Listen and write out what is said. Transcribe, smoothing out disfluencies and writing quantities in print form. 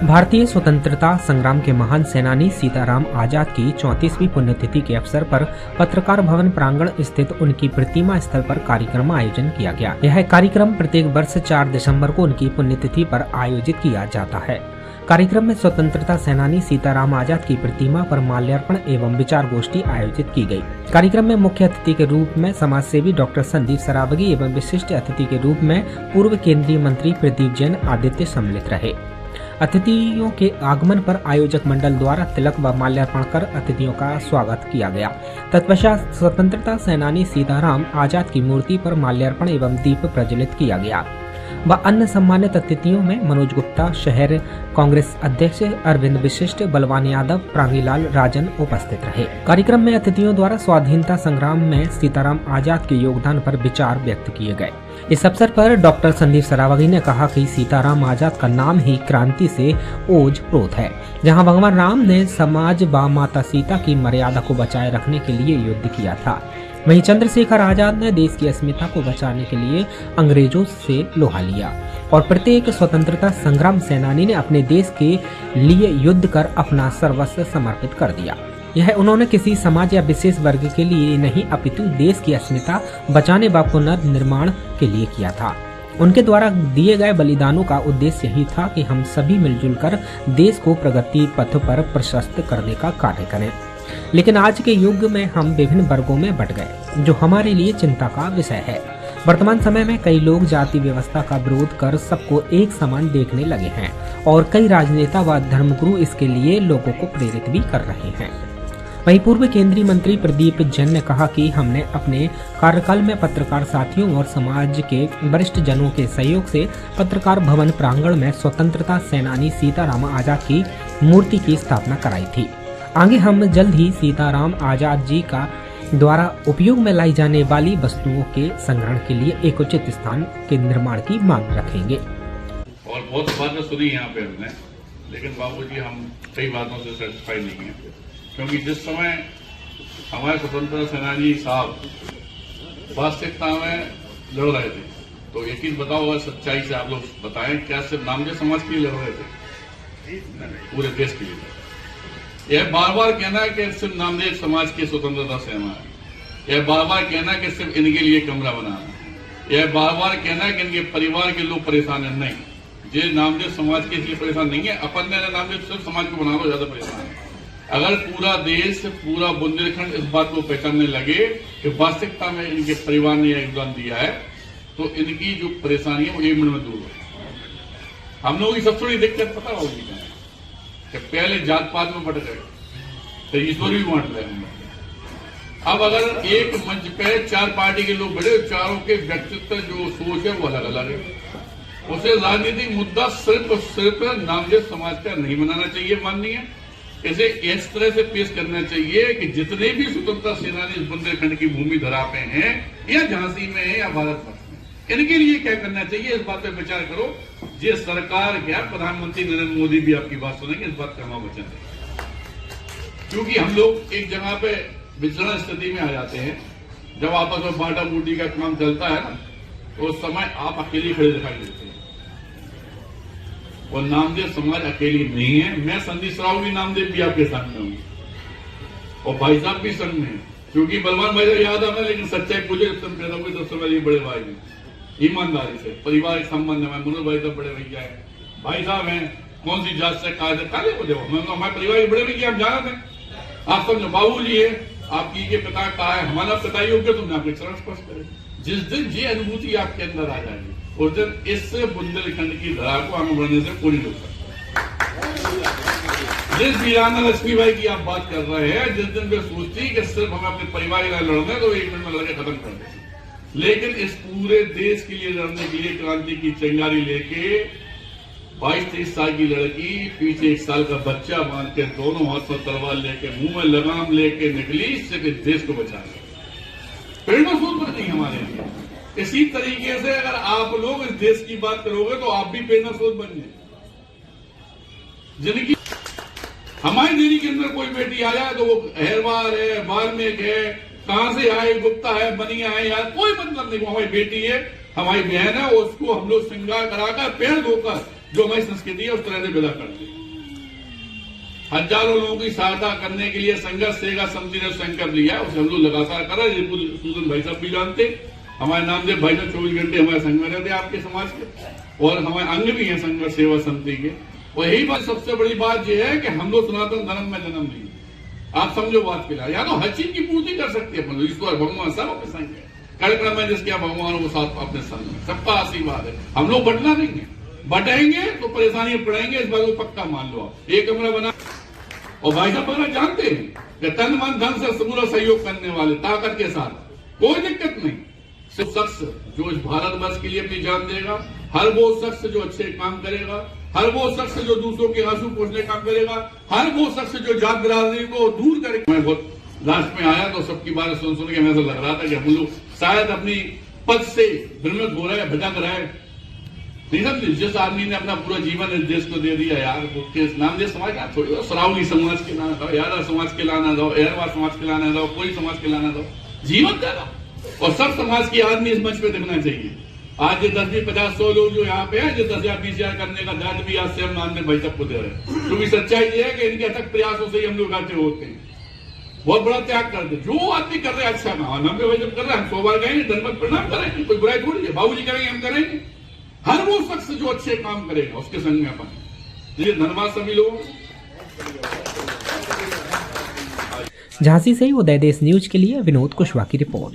भारतीय स्वतंत्रता संग्राम के महान सेनानी सीताराम आजाद की 34वीं पुण्यतिथि के अवसर पर पत्रकार भवन प्रांगण स्थित उनकी प्रतिमा स्थल पर कार्यक्रम आयोजन किया गया। यह कार्यक्रम प्रत्येक वर्ष 4 दिसंबर को उनकी पुण्यतिथि पर आयोजित किया जाता है। कार्यक्रम में स्वतंत्रता सेनानी सीताराम आजाद की प्रतिमा पर माल्यार्पण एवं विचार गोष्ठी आयोजित की गई। कार्यक्रम में मुख्य अतिथि के रूप में समाज सेवी डॉक्टर संदीप सरावगी एवं विशिष्ट अतिथि के रूप में पूर्व केंद्रीय मंत्री प्रदीप जैन आदित्य सम्मिलित रहे। अतिथियों के आगमन पर आयोजक मंडल द्वारा तिलक व माल्यार्पण कर अतिथियों का स्वागत किया गया। तत्पश्चात स्वतंत्रता सेनानी सीताराम आजाद की मूर्ति पर माल्यार्पण एवं दीप प्रज्वलित किया गया व अन्य सम्मानित अतिथियों में मनोज गुप्ता, शहर कांग्रेस अध्यक्ष अरविंद विशिष्ट, बलवान यादव, प्रांगीलाल राजन उपस्थित रहे। कार्यक्रम में अतिथियों द्वारा स्वाधीनता संग्राम में सीताराम आजाद के योगदान पर विचार व्यक्त किए गए। इस अवसर पर डॉक्टर संदीप सरावगी ने कहा कि सीताराम आजाद का नाम ही क्रांति से ओज-प्रोत है। जहां भगवान राम ने समाज व माता सीता की मर्यादा को बचाए रखने के लिए युद्ध किया था, वहीं चंद्रशेखर आजाद ने देश की अस्मिता को बचाने के लिए अंग्रेजों से लोहा लिया और प्रत्येक स्वतंत्रता संग्राम सेनानी ने अपने देश के लिए युद्ध कर अपना सर्वस्व समर्पित कर दिया। यह उन्होंने किसी समाज या विशेष वर्ग के लिए नहीं अपितु देश की अस्मिता बचाने व पुनर्निर्माण के लिए किया था। उनके द्वारा दिए गए बलिदानों का उद्देश्य यही था कि हम सभी मिलजुल कर देश को प्रगति पथ पर प्रशस्त करने का कार्य करें। लेकिन आज के युग में हम विभिन्न वर्गों में बंट गए, जो हमारे लिए चिंता का विषय है। वर्तमान समय में कई लोग जाति व्यवस्था का विरोध कर सबको एक समान देखने लगे हैं और कई राजनेता व धर्मगुरु इसके लिए लोगों को प्रेरित भी कर रहे हैं। वहीं पूर्व केंद्रीय मंत्री प्रदीप जैन ने कहा कि हमने अपने कार्यकाल में पत्रकार साथियों और समाज के वरिष्ठ जनों के सहयोग से पत्रकार भवन प्रांगण में स्वतंत्रता सेनानी सीताराम आजाद की मूर्ति की स्थापना कराई थी। आगे हम जल्द ही सीताराम आजाद जी का द्वारा उपयोग में लाई जाने वाली वस्तुओं के संग्रहण के लिए एक उचित स्थान के निर्माण की मांग रखेंगे। और बहुत बातें सुनी यहाँ पे हमने, लेकिन बाबूजी हम कई बातों से सेटिस्फाई नहीं है, क्योंकि जिस समय हमारे स्वतंत्रता सेनानी साहब वास्तविकता में लड़ रहे थे, तो यकीन बताओ और सच्चाई से आप लोग बताएं, क्या सिर्फ नामदेव समाज के लिए लड़ रहे थे? पूरे देश के लिए। यह बार बार कहना है कि सिर्फ नामदेव समाज की स्वतंत्रता सेना है, यह बार बार कहना है कि सिर्फ इनके लिए कमरा बनाना है, यह बार बार कहना है कि इनके परिवार के लोग परेशान है। नहीं, ये नामदेव समाज के लिए परेशान नहीं है, अपन ने नामदेव सिर्फ समाज को बना लो, ज्यादा परेशान है। अगर पूरा देश, पूरा बुंदेलखंड इस बात को पहचानने लगे कि वास्तविकता में इनके परिवार ने योगदान दिया है, तो इनकी जो परेशानी है वो 1 मिनट में दूर हो। हम लोगों की सबसे बड़ी दिक्कत पता होगी कि पहले जात पात में बट गए, तो ईश्वर भी बांट रहे हैं। अब अगर एक मंच पे 4 पार्टी के लोग बैठे, चारों के व्यक्तित्व जो सोच है वो अलग अलग है। उसे राजनीतिक मुद्दा सिर्फ नामदेव समाज का नहीं बनाना चाहिए, माननीय इसे इस तरह से पेश करना चाहिए कि जितने भी स्वतंत्रता सेनानी इस बुंदेलखंड की भूमि धरा पे हैं, या झांसी में है या भारतवर्ष में, इनके लिए क्या करना चाहिए, इस बात पे विचार करो। ये सरकार क्या, प्रधानमंत्री नरेंद्र मोदी भी आपकी बात सुनेंगे, इस बात का हम वचन है। क्योंकि हम लोग एक जगह पे विचरण स्थिति में आ जाते हैं, जब आपस में बांटा बूटी का काम चलता है ना, तो उस समय आप अकेले खड़े दिखाई देते हैं। और नामदेव समाज अकेली नहीं है। मैं संदीप सरावगी नामदेव भी आपके साथ में हूं और भाई साहब भी संग में, क्योंकि बलवान भाई साहब याद आना, लेकिन सच्चाई पूछे पैदा हुए 10 समय बड़े भाई हैं, ईमानदारी से पारिवारिक संबंध है। मनोज भाई साहब बड़े भैया है, भाई साहब हैं, कौन सी जात से काले को देखो, हमारे परिवार के बड़े भैया हम जाना थे। आप समझो, बाबू जी है आपकी के पिता कहा है, हमारा पिता ही होगा, तुमने आपके चरण स्पर्श करे। जिस दिन ये अनुभूति आपके अंदर आ जाएगी, उस दिन इस बुंदेलखंड की धरा को आगे बढ़ने से कोई नहीं रोक सकता। जिस वीराना लक्ष्मीबाई की आप बात कर रहे हैं, जिस दिन वे सोचती कि सिर्फ हम अपने परिवार के लिए लड़ना है, तो 1 मिनट में लड़के खत्म कर देते। लेकिन इस पूरे देश के लिए लड़ने के लिए क्रांति की चिंगारी लेके 22-23 साल की लड़की पीछे 1 साल का बच्चा बांध के, दोनों हाथ में तलवार लेके, मुंह में लगाम लेके निकली, सिर्फ इस देश को बचाने। प्रेरणा स्रोत नहीं हमारे लिए। इसी तरीके से अगर आप लोग इस देश की बात करोगे तो आप भी प्रेरणा स्रोत बन जाए। जिनकी हमारी देरी के अंदर कोई बेटी आ जाए तो वो अहरवार है, वाल्मीकि है, कहां से आए, गुप्ता है, बनिया है, यार कोई मतलब नहीं, वो हमारी बेटी है, हमारी बहन है, उसको हम लोग श्रृंगार कराकर पैर धोकर जो हमारी संस्कृति है उस तरह से विदा करते हैं। हजारों लोगों की सहायता करने के लिए संघर्ष सेवा समिति ने संकल्प लिया, उसे हम लोग लगातार कर रहे हैं। सूजन भाई साहब भी जानते, हमारे नामदेव भाई साहब 24 घंटे हमारे संघ में रहते आपके समाज के, और हमारे अंग भी हैं संघर्ष सेवा समिति के। और यही बात सबसे बड़ी बात यह है कि हम लोग सनातन धर्म में जन्म लिए, आप समझो बात के लिए, या तो हर चीज की पूर्ति कर सकते हैं, ईश्वर भगवान सब अपने संग है, कार्यक्रम में जिसके भगवान को साथ अपने संग में, सबका आशीर्वाद है। हम लोग बटना नहीं है, बटेंगे तो परेशानी पड़ेंगे, इस बात को पक्का मान लो आप। एक कमरा बना, और भाई साहब वगैरह जानते हैं कि तन मन धन से पूरा सहयोग करने वाले, ताकत के साथ, कोई दिक्कत नहीं। सिर्फ शख्स जो इस भारतवर्ष के लिए अपनी जान देगा, हर वो शख्स जो अच्छे काम करेगा, हर वो शख्स जो दूसरों के आंसू पोंछने काम करेगा, हर वो शख्स जो जात बिरादरी को दूर करेगा। मैं बहुत लास्ट में आया तो सबकी बात सुन के मुझे लग रहा था कि हम लोग शायद अपनी पद से भ्रमित हो रहे हैं, भटक रहे हैं। नहीं समझे, जिस आदमी ने अपना पूरा जीवन इस देश को दे दिया यार, नामदेव समाज का थोड़ी, सरावली समाज के लाना दो, यादव समाज के लाना दो, एरवा समाज के लाना दो, कोई समाज के लाना दो, जीवन दे दो, और सब समाज के आदमी इस मंच पे दिखना चाहिए। आज ये 10, 20, 50, 100 लोग जो यहाँ पे हैं, जो 10,000, 20,000 करने का दायित्व भी आज से हम नामदेव भाई सबको दे रहे हैं, क्योंकि सच्चाई ये है कि इनके अथक प्रयासों से ही हम लोग आते होते हैं, बहुत बड़ा त्याग करते। जो आदमी कर रहे हैं अच्छा काम, नामदेव भाई जब कर रहे हैं, हम 100 बार कहेंगे, दंडवत प्रणाम करेंगे, कोई बुराई थोड़ी है, बाबूजी करेंगे, हम करेंगे। हर वो शख्स जो अच्छे काम करेगा उसके संग में अपन। ये धन्यवाद सभी लोगों। झांसी से उदय देश न्यूज के लिए विनोद कुशवाहा की रिपोर्ट।